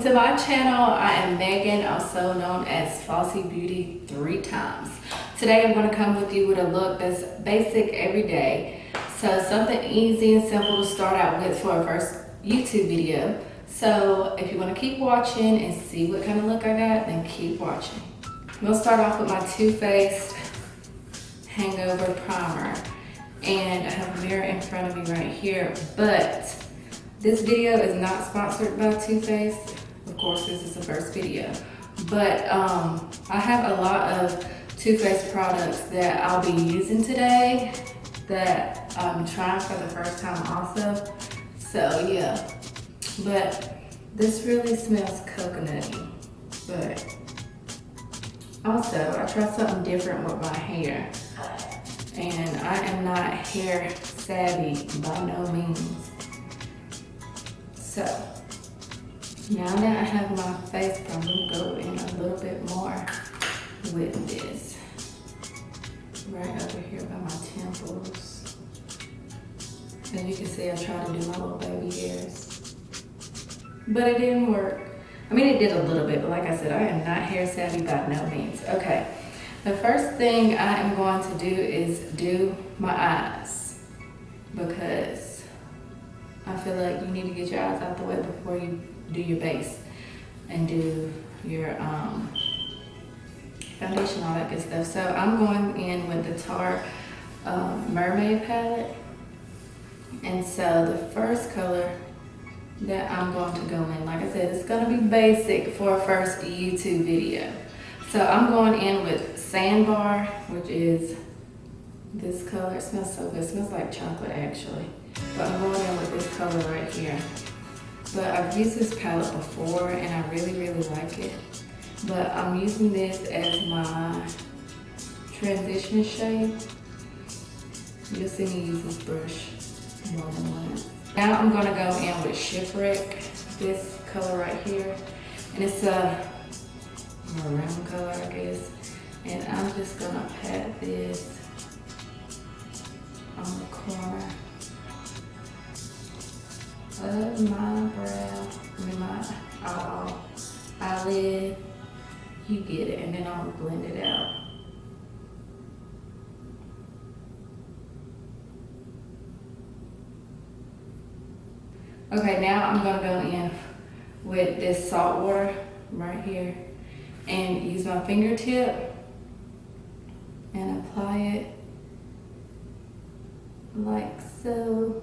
to my channel. I am Megan, also known as FLOSSYBEAUTY3X. Today I'm going to come with you with a look that's basic every day. So something easy and simple to start out with for a first YouTube video. So if you want to keep watching and see what kind of look I got, then keep watching. We'll start off with my Too Faced Hangover Primer. And I have a mirror in front of me right here, but this video is not sponsored by Too Faced. Of course, this is the first video. But I have a lot of Too Faced products that I'll be using today that I'm trying for the first time also. So yeah, but this really smells coconutty. But also, I tried something different with my hair. And I am not hair savvy by no means. So, now that I have my face primer, I'm gonna go in a little bit more with this. Right over here by my temples. As you can see, I tried to do my little baby hairs. But it didn't work. I mean, it did a little bit, but like I said, I am not hair savvy by no means. Okay, the first thing I am going to do is do my eyes. Because I feel like you need to get your eyes out the way before you do your base and do your foundation, all that good stuff. So I'm going in with the Tarte Mermaid palette. And so the first color that I'm going to go in, like I said, it's gonna be basic for a first YouTube video. So I'm going in with Sandbar, which is this color. It smells so good. It smells like chocolate actually. But I'm going in with this color right here. But I've used this palette before and I really, really like it. But I'm using this as my transition shade. You'll see me use this brush more than once. Now I'm gonna go in with Shipwreck, this color right here. And it's a maroon color, I guess. And I'm just gonna pat this on the corner of my brow, I mean my eyelid. You get it, and then I'll blend it out. Okay, now I'm gonna go in with this salt water right here and use my fingertip and apply it like so.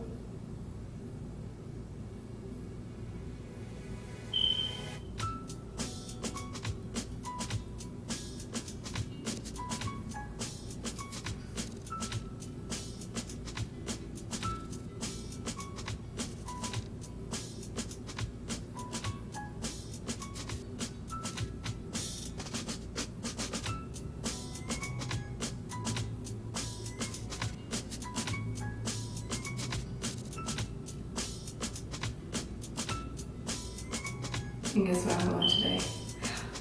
And guess where I'm going today?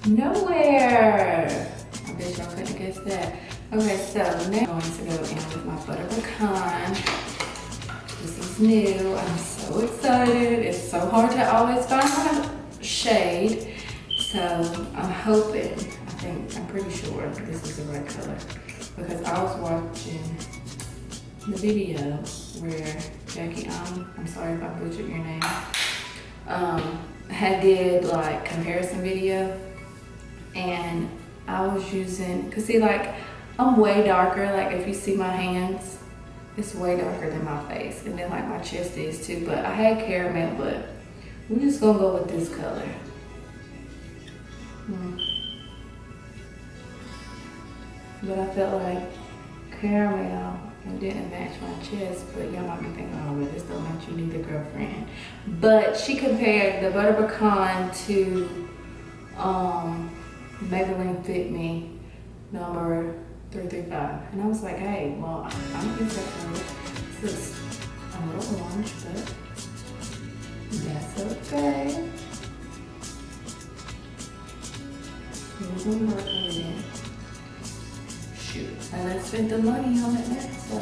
Nowhere! I bet y'all couldn't guess that. Okay, so now I'm going to go in with my butter pecan. This is new. I'm so excited. It's so hard to always find my shade. So I'm hoping, I'm pretty sure this is the right color. Because I was watching the video where Jackie, I'm sorry if I butchered your name, had did like comparison video, and I was using, cause see, like I'm way darker, like if you see my hands, it's way darker than my face, and then like my chest is too, but I had caramel, but we're just gonna go with this color. But I felt like caramel, it didn't match my chest, but y'all might be thinking, oh, well, this don't match you neither, girlfriend. But she compared the butter pecan to Maybelline Fit Me number 335. And I was like, hey, well, I'm gonna use that color. This is a little orange, but that's okay. We're gonna work with it. And I spent the money on it now, so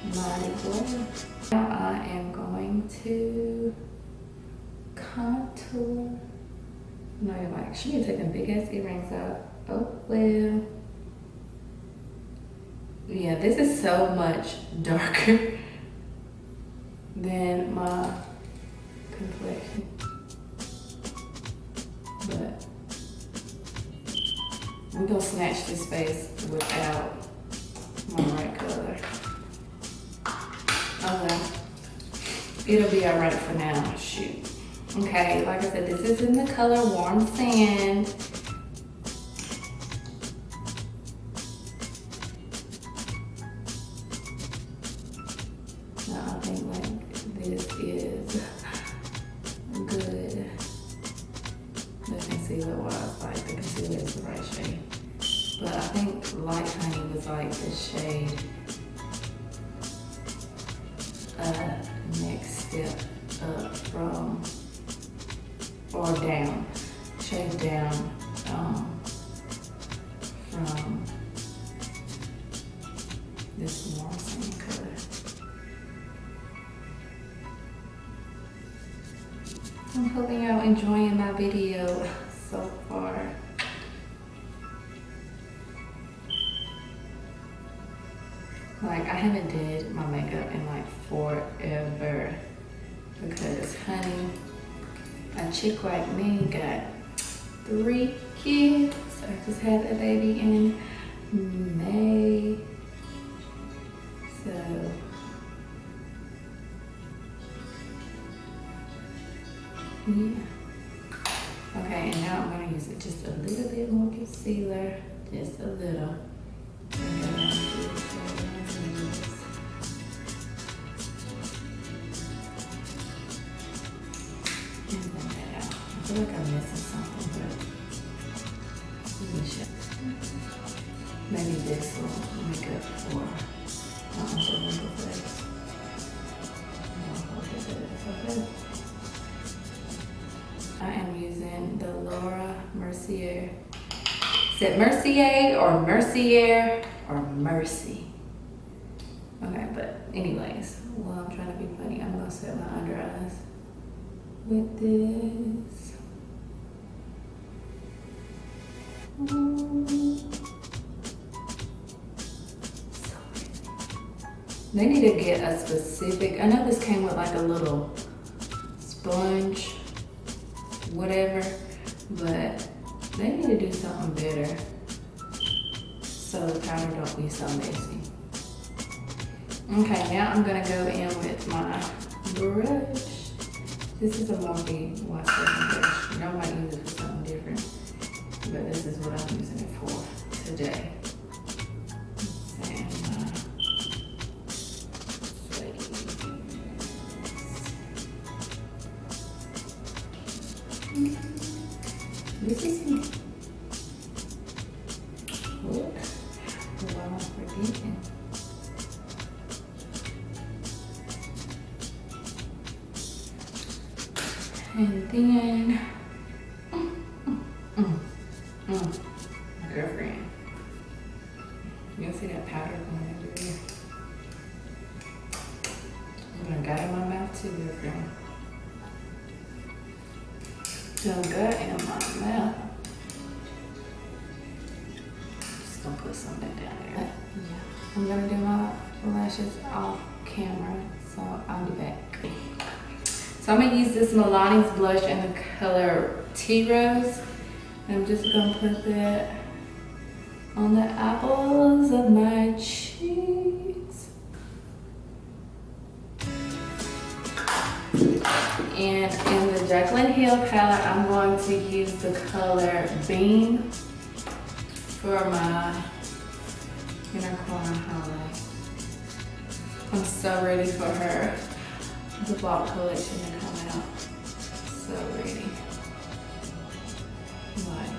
might as well. Now I am going to contour. No, you're like, she need to take them big ass earrings out. Oh, well. Yeah, this is so much darker than my complexion. But we're gonna snatch this face without my right color. Okay. It'll be alright for now. Shoot. Okay, like I said, this is in the color Warm Sand. No, I think like this is good. The concealer was like the concealer is the right shade. But I think Light Honey was like the shade next step up from or down, shade down from this Warm Sand color. I'm hoping y'all enjoying my video so far. Like, I haven't did my makeup in like forever because, honey, a chick like me got 3 kids. I just had a baby in May. So, yeah. Okay, and now I'm gonna use it just a little bit more concealer, just a little. I feel like I'm missing something, but maybe this will make up for the wrinkle face. Okay. I am using the Laura Mercier. Is it Mercier or Mercier or Mercy? Okay, but anyways, while I'm trying to be funny, I'm gonna set my under eyes with this. They need to get a specific, I know this came with like a little sponge, whatever, but they need to do something better so the powder don't be so messy. Okay, now I'm gonna go in with my brush. This is a Morphe wash brush. You know, I might use it for something different, but this is what I'm using it for today. This is what I'm forgetting. And then, girlfriend, you'll see that powder going under there. I'm gonna got it in my mouth too, girlfriend. Done got in my mouth. Just gonna put some back down there. Yeah, I'm gonna do my lashes off camera, so I'll be back. So I'm gonna use this Milani's blush in the color Tea Rose. And I'm just gonna put that on the apples of my cheeks. And in the Jaclyn Hill palette, I'm going to use the color Beam for my inner corner highlight. I'm so ready for her, the Bulk collection to come out. So ready. Like,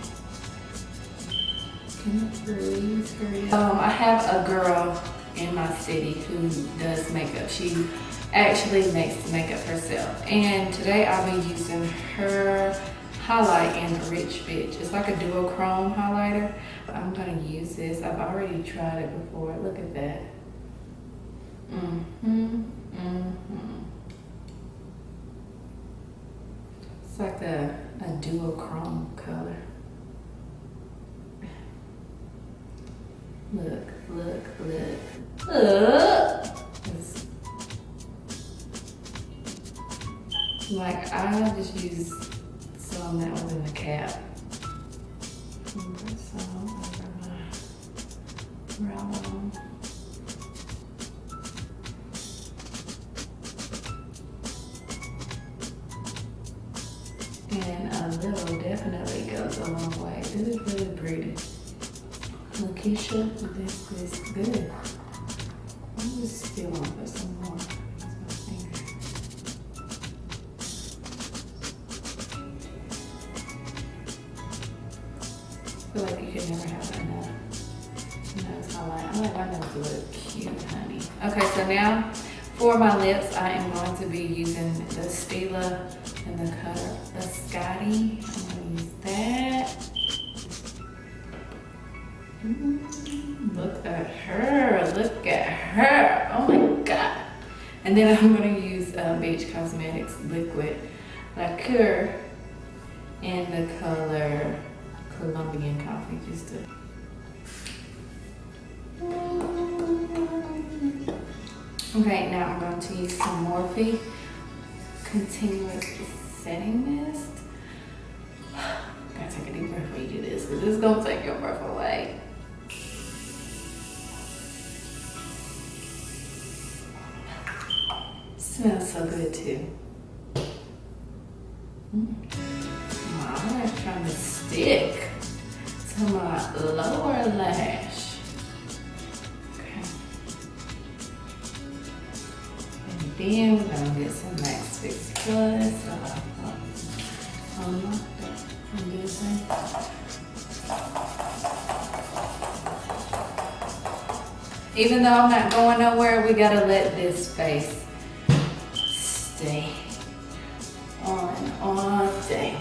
can you please hurry up? I have a girl in my city who does makeup. She actually makes the makeup herself. And today I'll be using her highlight in Rich Bitch. It's like a duochrome highlighter. I'm gonna use this. I've already tried it before. Look at that. It's like a duochrome color. Look, look, look. Like, I just used some that was in the cap. Put some over my brow bone. And a little definitely goes a long way. This is really pretty. Lakeisha, this is good. I'm just still gonna put some more. Use my finger. I feel like you can never have enough nose highlight. I like my nose to look cute, honey. Okay, so now for my lips, I am going to be using the Stila in the color Biscotti. I'm gonna use that. Look at her, look at her. Oh my God. And then I'm gonna use Beach Cosmetics Liquid Lacquer in the color Colombian Coffee, just to. Okay, now I'm going to use some Morphe Continuous Setting Mist. Gotta take a deep breath when you do this, because this is gonna take your breath away. Smells so good too. My eyelash trying to stick to my lower lash. Okay. And then we're gonna get some Max Fix Plus. Unlock that from this end. Even though I'm not going nowhere, we gotta let this face stay on all day.